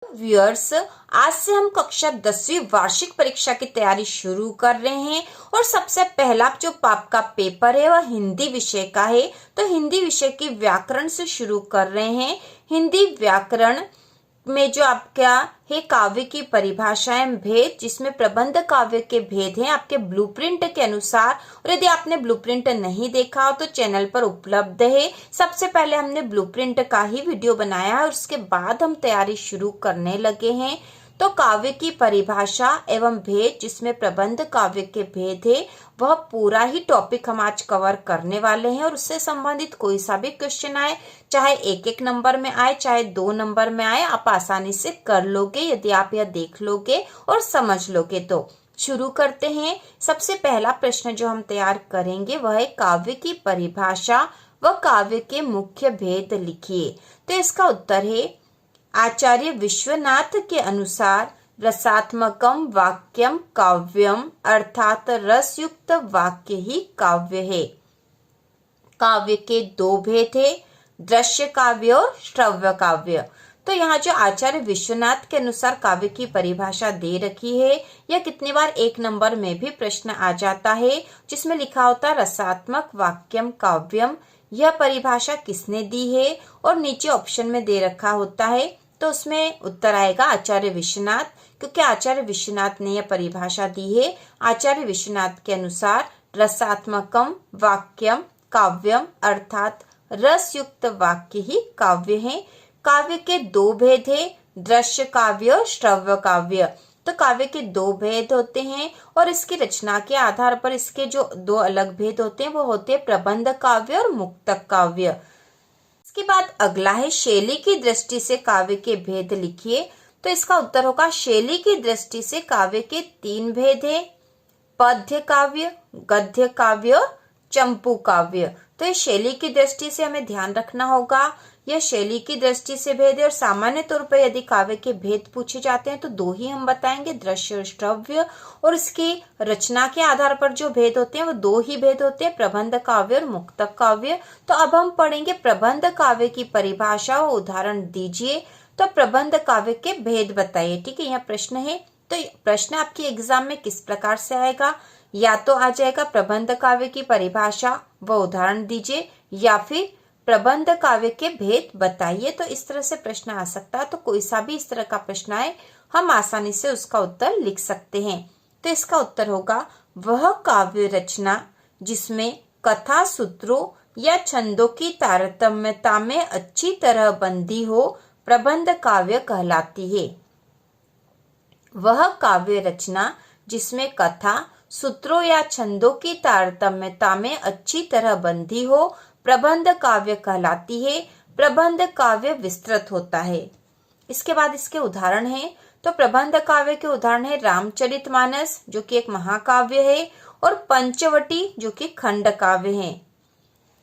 Viewers, आज से हम कक्षा 10वीं वार्षिक परीक्षा की तैयारी शुरू कर रहे हैं और सबसे पहला जो आपका पेपर है वह हिंदी विषय का है। तो हिंदी विषय की व्याकरण से शुरू कर रहे हैं। हिंदी व्याकरण में जो आपका है काव्य की परिभाषाएं भेद, जिसमें प्रबंध काव्य के भेद हैं आपके ब्लूप्रिंट के अनुसार। और यदि आपने ब्लूप्रिंट नहीं देखा हो तो चैनल पर उपलब्ध है। सबसे पहले हमने ब्लूप्रिंट का ही वीडियो बनाया है और उसके बाद हम तैयारी शुरू करने लगे हैं। तो काव्य की परिभाषा एवं भेद, जिसमें प्रबंध काव्य के भेद है, वह पूरा ही टॉपिक हम आज कवर करने वाले हैं। और उससे संबंधित कोई सा भी क्वेश्चन आए, चाहे 1-1 नंबर में आए चाहे 2 नंबर में आए, आप आसानी से कर लोगे यदि आप यह देख लोगे और समझ लोगे। तो शुरू करते हैं। सबसे पहला प्रश्न जो हम तैयार करेंगे वह है काव्य की परिभाषा व काव्य के मुख्य भेद लिखिए। तो इसका उत्तर है आचार्य विश्वनाथ के अनुसार रसात्मकम वाक्यम काव्यम, अर्थात रसयुक्त वाक्य ही काव्य है। काव्य के 2 भेद है, दृश्य काव्य और श्रव्य काव्य। तो यहाँ जो आचार्य विश्वनाथ के अनुसार काव्य की परिभाषा दे रखी है, यह कितनी बार 1 नंबर में भी प्रश्न आ जाता है, जिसमें लिखा होता है रसात्मक वाक्यम काव्यम। यह परिभाषा किसने दी है और नीचे ऑप्शन में दे रखा होता है, तो उसमें उत्तर आएगा आचार्य विश्वनाथ, क्योंकि आचार्य विश्वनाथ ने यह परिभाषा दी है। आचार्य विश्वनाथ के अनुसार रसात्मकम वाक्यम काव्यम, अर्थात रसयुक्त वाक्य ही काव्य है। काव्य के 2 भेद है, दृश्य काव्य और श्रव्य काव्य। तो काव्य के 2 भेद होते हैं और इसकी रचना के आधार पर इसके जो 2 अलग भेद होते हैं वो होते हैं प्रबंध काव्य और मुक्तक काव्य। इसके बाद अगला है शैली की दृष्टि से काव्य के भेद लिखिए। तो इसका उत्तर होगा शैली की दृष्टि से काव्य के 3 भेद है, पद्य काव्य, गद्य काव्य और चंपू काव्य। तो ये शैली की दृष्टि से हमें ध्यान रखना होगा, यह शैली की दृष्टि से भेद है। और सामान्य तौर पर यदि काव्य के भेद पूछे जाते हैं तो 2 ही हम बताएंगे, दृश्य और श्रव्य। और इसकी रचना के आधार पर जो भेद होते हैं वो 2 ही भेद होते हैं, प्रबंध काव्य और मुक्तक काव्य। तो अब हम पढ़ेंगे प्रबंध काव्य की परिभाषा और उदाहरण दीजिए। तो प्रबंध काव्य के भेद बताइए। ठीक है, यह प्रश्न है। तो प्रश्न आपके एग्जाम में किस प्रकार से आएगा, या तो आ जाएगा प्रबंध काव्य की परिभाषा व उदाहरण दीजिए, या फिर प्रबंध काव्य के भेद बताइए। तो इस तरह से प्रश्न आ सकता है। तो कोई सा भी इस तरह का प्रश्न आए हम आसानी से उसका उत्तर लिख सकते हैं। तो इसका उत्तर होगा वह काव्य रचना जिसमें कथा सूत्रों या छंदों की तारतम्यता में अच्छी तरह बंधी हो, प्रबंध काव्य कहलाती है। वह काव्य रचना जिसमें कथा सूत्रों या छंदों की तारतम्यता में अच्छी तरह बंधी हो, प्रबंध काव्य कहलाती है। प्रबंध काव्य विस्तृत होता है। इसके बाद इसके उदाहरण हैं। तो प्रबंध काव्य के उदाहरण है रामचरितमानस, जो कि एक महाकाव्य है, और पंचवटी, जो कि खंड काव्य है।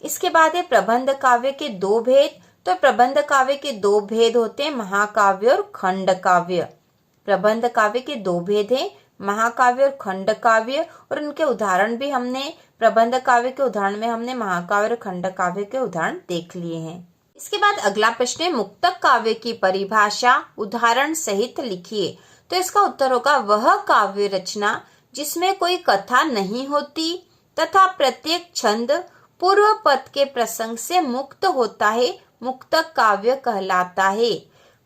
इसके बाद है प्रबंध काव्य के 2 भेद। तो प्रबंध काव्य के 2 भेद होते हैं, महाकाव्य और खंड काव्य। प्रबंध काव्य के 2 भेद हैं, महाकाव्य और खंड काव्य। और उनके उदाहरण भी हमने प्रबंध काव्य के उदाहरण में हमने महाकाव्य और खंड काव्य के उदाहरण देख लिए हैं। इसके बाद अगला प्रश्न है मुक्तक काव्य की परिभाषा उदाहरण सहित लिखिए। तो इसका उत्तर होगा वह काव्य रचना जिसमें कोई कथा नहीं होती तथा प्रत्येक छंद पूर्व पद के प्रसंग से मुक्त होता है, मुक्तक काव्य कहलाता है।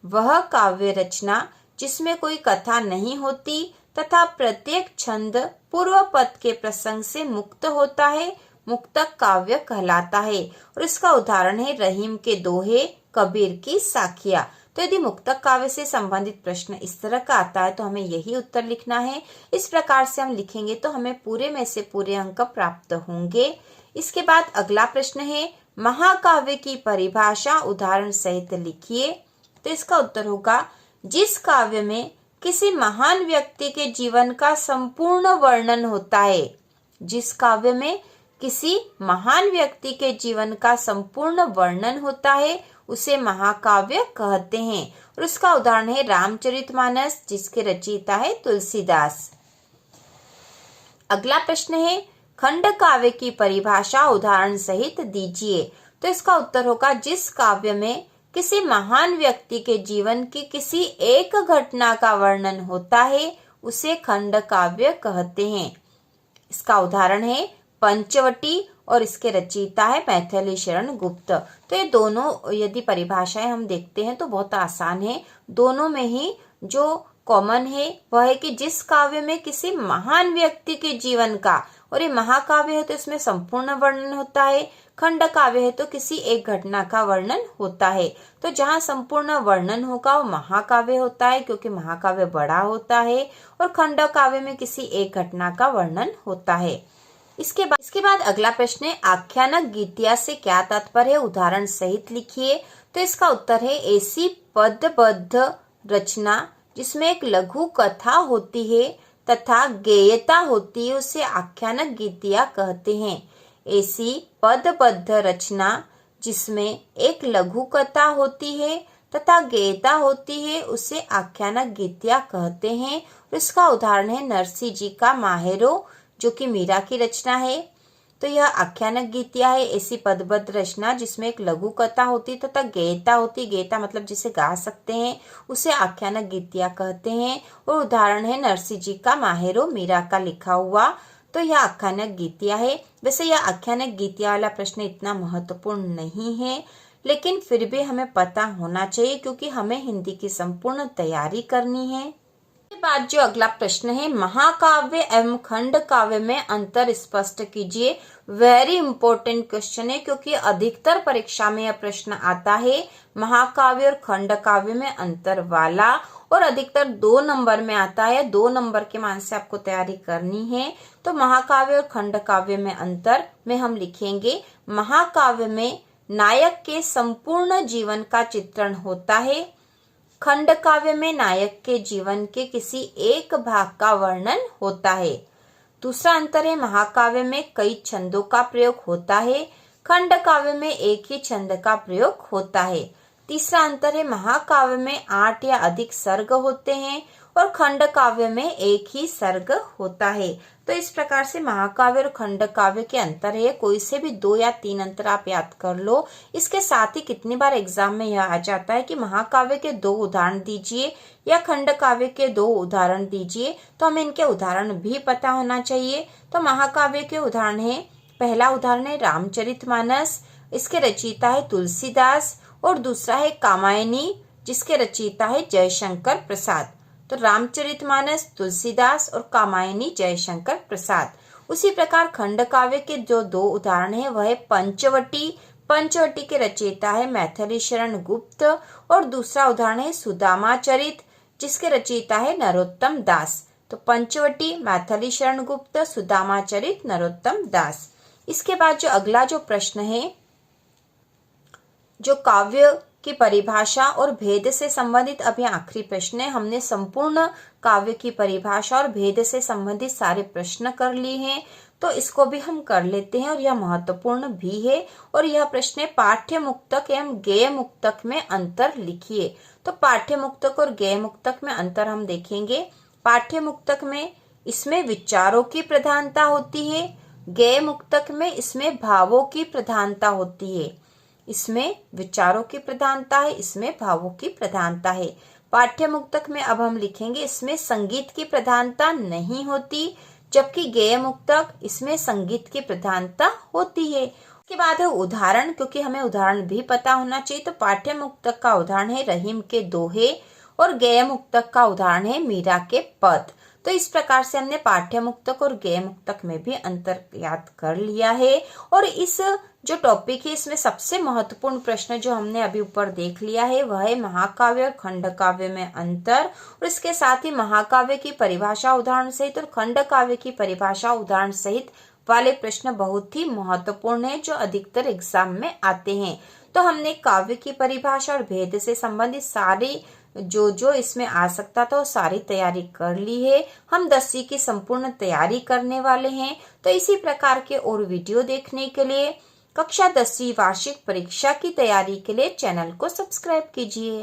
वह काव्य रचना जिसमें कोई कथा नहीं होती तथा प्रत्येक छंद पूर्व पद के प्रसंग से मुक्त होता है, मुक्तक काव्य कहलाता है। और इसका उदाहरण है रहीम के दोहे, कबीर की साखियां। तो यदि मुक्तक काव्य से संबंधित प्रश्न इस तरह का आता है तो हमें यही उत्तर लिखना है। इस प्रकार से हम लिखेंगे तो हमें पूरे में से पूरे अंक प्राप्त होंगे। इसके बाद अगला प्रश्न है महाकाव्य की परिभाषा उदाहरण सहित लिखिए। तो इसका उत्तर होगा जिस काव्य में किसी महान व्यक्ति के जीवन का संपूर्ण वर्णन होता है। जिस काव्य में किसी महान व्यक्ति के जीवन का संपूर्ण वर्णन होता है उसे महाकाव्य कहते हैं। और उसका उदाहरण है रामचरितमानस, जिसके रचयिता है तुलसीदास। अगला प्रश्न है खंड काव्य की परिभाषा उदाहरण सहित दीजिए। तो इसका उत्तर होगा जिस काव्य में किसी महान व्यक्ति के जीवन की किसी एक घटना का वर्णन होता है उसे खंड काव्य कहते हैं। इसका उदाहरण है पंचवटी और इसके रचयिता है मैथिली शरण गुप्त। तो ये दोनों यदि परिभाषाएं हम देखते हैं तो बहुत आसान है। दोनों में ही जो कॉमन है वह है कि जिस काव्य में किसी महान व्यक्ति के जीवन का, और ये महाकाव्य है तो इसमें संपूर्ण वर्णन होता है, खंड काव्य है तो किसी एक घटना का वर्णन होता है। तो जहाँ संपूर्ण वर्णन होगा वो महाकाव्य होता है क्योंकि महाकाव्य बड़ा होता है, और खंड काव्य में किसी एक घटना का वर्णन होता है। इसके बाद अगला प्रश्न है आख्यानक गीतिया से क्या तात्पर्य है, उदाहरण सहित लिखिए। तो इसका उत्तर है ऐसी पदबद्ध रचना जिसमें एक लघु कथा होती है तथा गेयता होती है उसे आख्यानक गीतिया कहते हैं। ऐसी पदबद्ध रचना जिसमें एक लघु कथा होती है तथा गेयता होती है उसे आख्यानक गीतिया कहते हैं। इसका उदाहरण है नरसिंह जी का माहेरो जो कि मीरा की रचना है। तो यह आख्यानक गीतिया है, ऐसी पदबद्ध रचना जिसमें एक लघु कथा होती तथा गेयता होती, गेयता मतलब जिसे गा सकते हैं, उसे आख्यानक गीतिया कहते हैं। और उदाहरण है नरसिंह जी का माहेरो मीरा का लिखा हुआ। तो यह आख्यानक गीतिया है। वैसे यह आख्यानक गीतिया वाला प्रश्न इतना महत्वपूर्ण नहीं है, लेकिन फिर भी हमें पता होना चाहिए क्योंकि हमें हिंदी की संपूर्ण तैयारी करनी है। बाद जो अगला प्रश्न है महाकाव्य एवं खंड काव्य में अंतर स्पष्ट कीजिए। वेरी इंपॉर्टेंट क्वेश्चन है क्योंकि अधिकतर परीक्षा में यह प्रश्न आता है महाकाव्य और खंड काव्य में अंतर वाला, और अधिकतर 2 नंबर में आता है। 2 नंबर के मान से आपको तैयारी करनी है। तो महाकाव्य और खंड काव्य में अंतर में हम लिखेंगे महाकाव्य में नायक के संपूर्ण जीवन का चित्रण होता है, खंड काव्य में नायक के जीवन के किसी एक भाग का वर्णन होता है। दूसरा अंतर है महाकाव्य में कई छंदों का प्रयोग होता है, खंड काव्य में एक ही छंद का प्रयोग होता है। तीसरा अंतर है महाकाव्य में 8 या अधिक सर्ग होते हैं और खंड काव्य में एक ही सर्ग होता है। तो इस प्रकार से महाकाव्य और खंड काव्य के अंतर है। कोई से भी 2 या 3 अंतर आप याद कर लो। इसके साथ ही कितनी बार एग्जाम में यह आ जाता है कि महाकाव्य के 2 उदाहरण दीजिए या खंड काव्य के 2 उदाहरण दीजिए, तो हमें इनके उदाहरण भी पता होना चाहिए। तो महाकाव्य के उदाहरण है, पहला उदाहरण है रामचरितमानस, इसके रचयिता है तुलसीदास, और दूसरा है कामायनी जिसके रचयिता है जयशंकर प्रसाद। तो रामचरितमानस, तुलसीदास और कामायनी जयशंकर प्रसाद। उसी प्रकार खंड काव्य के जो 2 उदाहरण है वह है पंचवटी, पंचवटी के रचयिता है मैथिली शरण गुप्त, और दूसरा उदाहरण है सुदामाचरित जिसके रचयिता है नरोत्तम दास। तो पंचवटी, मैथिली शरण गुप्त, सुदामाचरित, नरोत्तम दास। इसके बाद जो अगला जो प्रश्न है जो काव्य की परिभाषा और भेद से संबंधित, अभी आखिरी प्रश्न है। हमने संपूर्ण काव्य की परिभाषा और भेद से संबंधित सारे प्रश्न कर लिए हैं, तो इसको भी हम कर लेते हैं और यह महत्वपूर्ण भी है। और यह प्रश्न है पाठ्य मुक्तक एवं गेय मुक्तक में अंतर लिखिए। तो पाठ्य मुक्तक और गेय मुक्तक में अंतर हम देखेंगे। पाठ्य मुक्तक में इसमें विचारों की प्रधानता होती है, गेय मुक्तक में इसमें भावों की प्रधानता होती है। इसमें विचारों की प्रधानता है, इसमें भावों की प्रधानता है। पाठ्य मुक्तक में अब हम लिखेंगे इसमें संगीत की प्रधानता नहीं होती, जबकि गेय मुक्तक इसमें संगीत की प्रधानता होती है। उसके बाद है उदाहरण, क्योंकि हमें उदाहरण भी पता होना चाहिए। तो पाठ्य मुक्तक का उदाहरण है रहीम के दोहे और गेय मुक्तक का उदाहरण है मीरा के पद। तो इस प्रकार से हमने पाठ्य मुक्तक और गेय मुक्तक में भी अंतर याद कर लिया है। और इस जो टॉपिक है इसमें सबसे महत्वपूर्ण प्रश्न जो हमने अभी ऊपर देख लिया है वह है महाकाव्य और खंड काव्य में अंतर, और इसके साथ ही महाकाव्य की परिभाषा उदाहरण सहित और खंड काव्य की परिभाषा उदाहरण सहित वाले प्रश्न बहुत ही महत्वपूर्ण है जो अधिकतर एग्जाम में आते हैं। तो हमने काव्य की परिभाषा और भेद से संबंधित सारी जो इसमें आ सकता था वो सारी तैयारी कर ली है। हम 10वीं की संपूर्ण तैयारी करने वाले हैं। तो इसी प्रकार के और वीडियो देखने के लिए कक्षा 10वीं वार्षिक परीक्षा की तैयारी के लिए चैनल को सब्सक्राइब कीजिए।